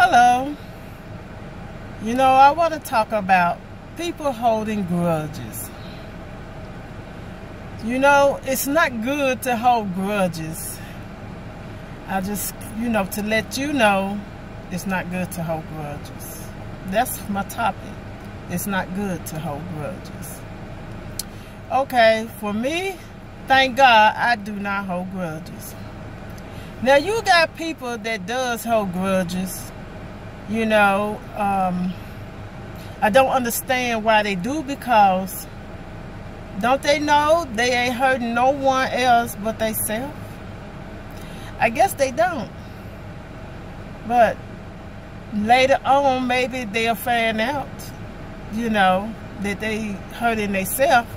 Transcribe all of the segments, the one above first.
Hello. I want to talk about people holding grudges. It's not good to hold grudges. I just, to let you know, it's not good to hold grudges. That's my topic. It's not good to hold grudges. Okay, for me, thank God I do not hold grudges. Now, you got people that does hold grudges. I don't understand why they do, because don't they know they ain't hurting no one else but themselves? I guess they don't. But later on, maybe they'll find out, that they hurting themselves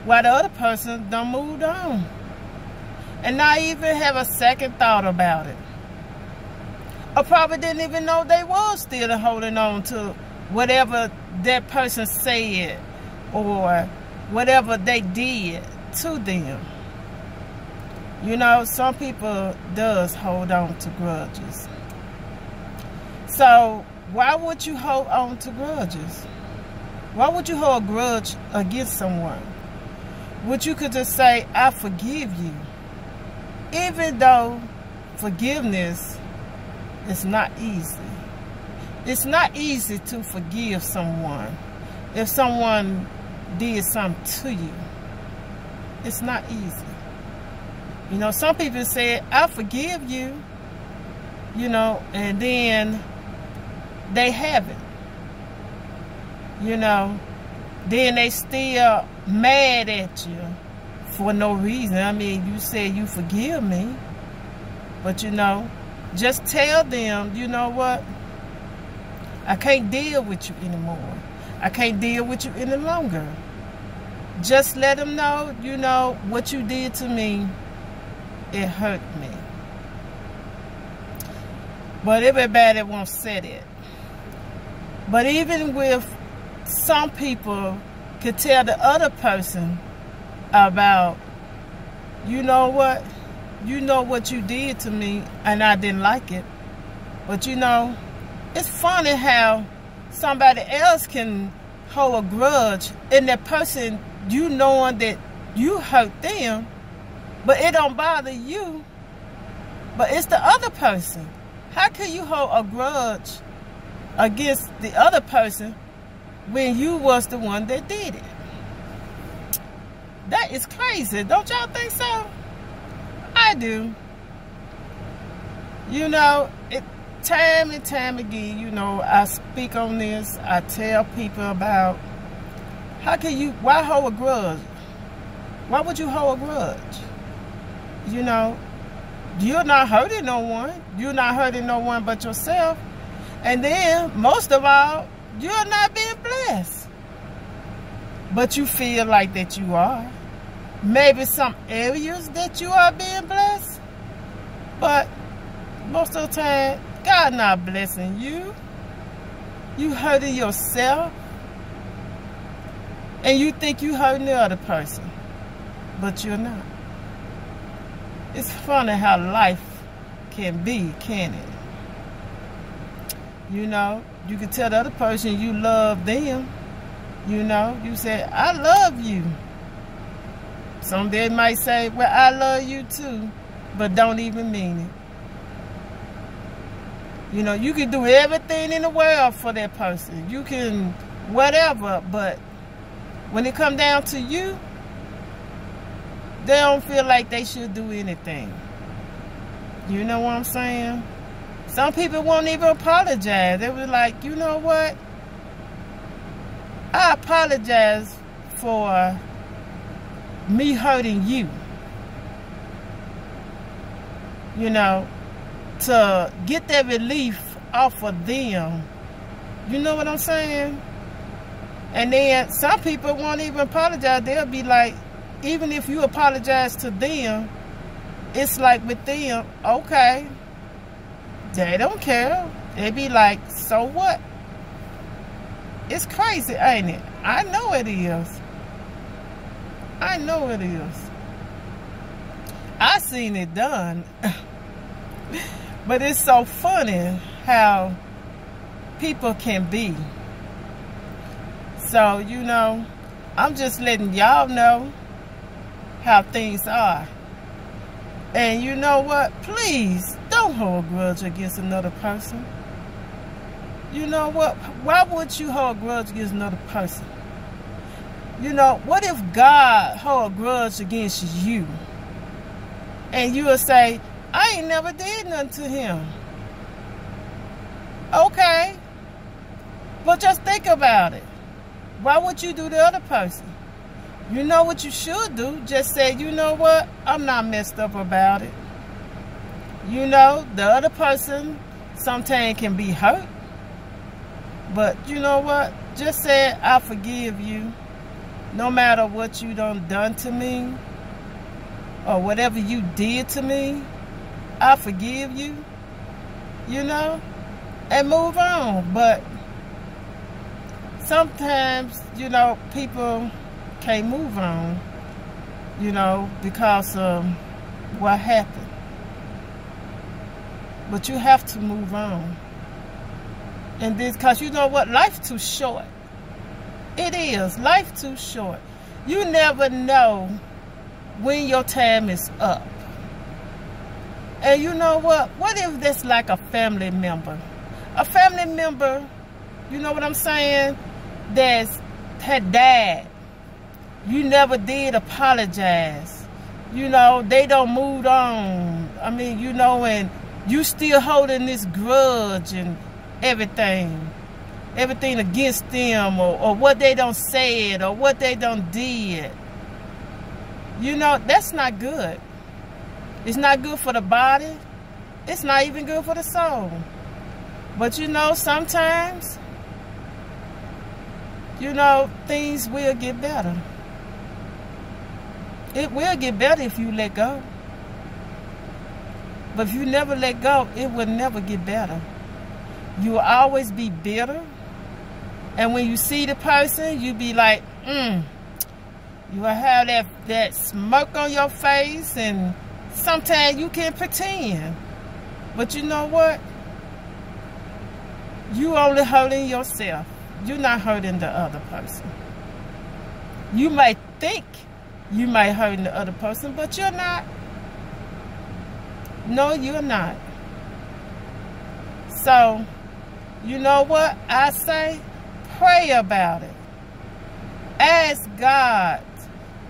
while the other person done moved on. And not even have a second thought about it. Or probably didn't even know they was still holding on to whatever that person said or whatever they did to them. Some people does hold on to grudges. So why would you hold on to grudges? Why would you hold a grudge against someone? Which you could just say, I forgive you. Even though forgiveness is not easy. It's not easy to forgive someone if someone did something to you. It's not easy. Some people say, I forgive you, and then they haven't. Then they still mad at you for no reason. I mean, you said you forgive me, but just tell them, you know what? I can't deal with you anymore. I can't deal with you any longer. Just let them know, what you did to me, it hurt me. But everybody won't say that. But even with some people could tell the other person about, what you did to me, and I didn't like it. But it's funny how somebody else can hold a grudge, and that person, knowing that you hurt them, but it don't bother you, but it's the other person. How can you hold a grudge against the other person when you was the one that did it? That is crazy. Don't y'all think so? I do. Time and time again, I speak on this. I tell people about why hold a grudge? Why would you hold a grudge? You're not hurting no one. You're not hurting no one but yourself. And then, most of all, you're not being blessed. But you feel like that you are. Maybe some areas that you are being blessed. But most of the time, God not blessing you. You hurting yourself. And you think you hurting the other person. But you're not. It's funny how life can be, can it? You can tell the other person you love them. You say, I love you. Someday might say, well, I love you too, but don't even mean it. You can do everything in the world for that person. You can whatever, but when it comes down to you, they don't feel like they should do anything. You know what I'm saying? Some people won't even apologize. They were like, you know what? I apologize for me hurting you. To get that relief off of them. You know what I'm saying? And then some people won't even apologize. They'll be like, even if you apologize to them, it's like with them, okay, they don't care. They be like, so what? It's crazy, ain't it? I know it is. I know it is. I seen it done. But it's so funny how people can be. So, you know, I'm just letting y'all know how things are. And you know what? Please don't hold a grudge against another person. You know what? Why would you hold a grudge against another person? You know, what if God hold a grudge against you? And you will say, I ain't never did nothing to him. Okay. But just think about it. Why would you do the other person? You know what you should do? Just say, you know what? I'm not messed up about it. You know, the other person sometimes can be hurt. But you know what? Just say, I forgive you. No matter what you done to me, or whatever you did to me, I forgive you. You know? And move on. But sometimes, you know, people can't move on, you know, because of what happened. But you have to move on. And this, because you know what? Life's too short. It is. Life's too short. You never know when your time is up. And you know what? What if that's like a family member? A family member, you know what I'm saying, that had died. You never did apologize. You know, they don't move on. I mean, you know, and you still holding this grudge and everything against them, or what they done said, or what they done did. You know, that's not good. It's not good for the body. It's not even good for the soul. But you know, sometimes, you know, things will get better. It will get better if you let go. But if you never let go, it will never get better. You will always be bitter. And when you see the person, you be like, You will have that smirk on your face, and sometimes you can pretend. But you know what? You only hurting yourself. You're not hurting the other person. You might think you might hurt the other person, but you're not. No, you're not. So, you know what I say? Pray about it. Ask God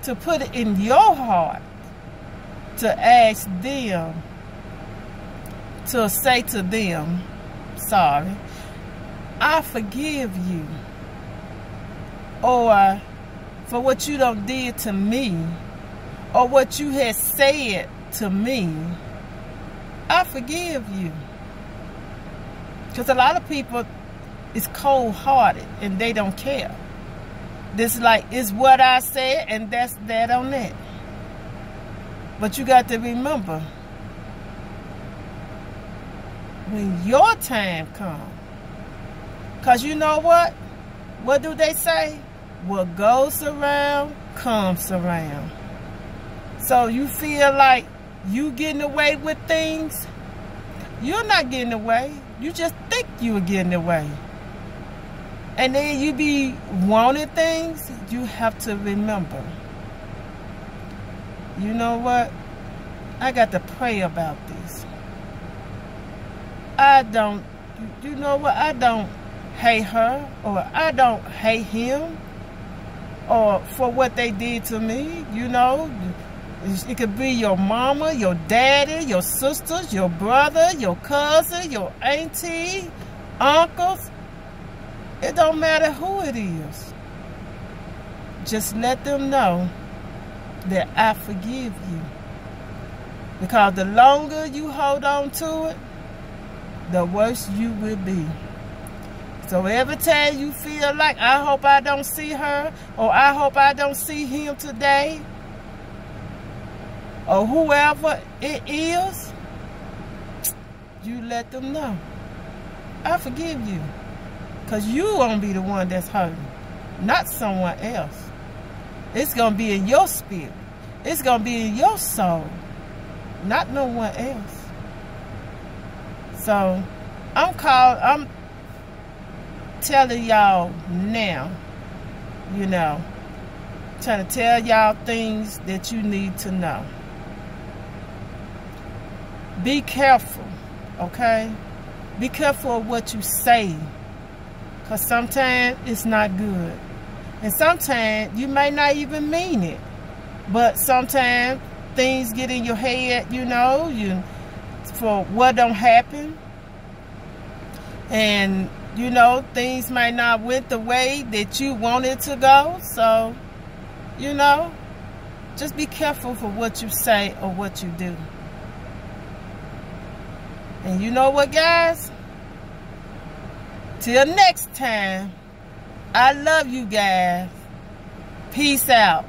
to put it in your heart to ask them, to say to them, sorry, I forgive you. Or for what you done did to me, or what you had said to me, I forgive you. Because a lot of people is cold-hearted and they don't care. This like, it's what I said and that's that on that. But you got to remember, when your time comes, because you know what? What do they say? What goes around comes around. So you feel like you getting away with things. You're not getting away. You just think you're getting away. And then you be wanting things. You have to remember. You know what? I got to pray about this. You know what? I don't hate her, or I don't hate him, or for what they did to me. You know, it could be your mama, your daddy, your sisters, your brother, your cousin, your auntie, uncles. It don't matter who it is. Just let them know that I forgive you. Because the longer you hold on to it, the worse you will be. So every time you feel like, I hope I don't see her, or I hope I don't see him today, or whoever it is, you let them know, I forgive you. Because you won't be the one that's hurting, not someone else. It's going to be in your spirit. It's going to be in your soul, not no one else. So, telling y'all now, you know, trying to tell y'all things that you need to know. Be careful, okay? Be careful of what you say, because sometimes it's not good. And sometimes you may not even mean it, but sometimes things get in your head, you know, for what don't happen. And, you know, things might not went the way that you wanted to go. So, you know, just be careful for what you say or what you do. And you know what, guys? Till next time, I love you guys. Peace out.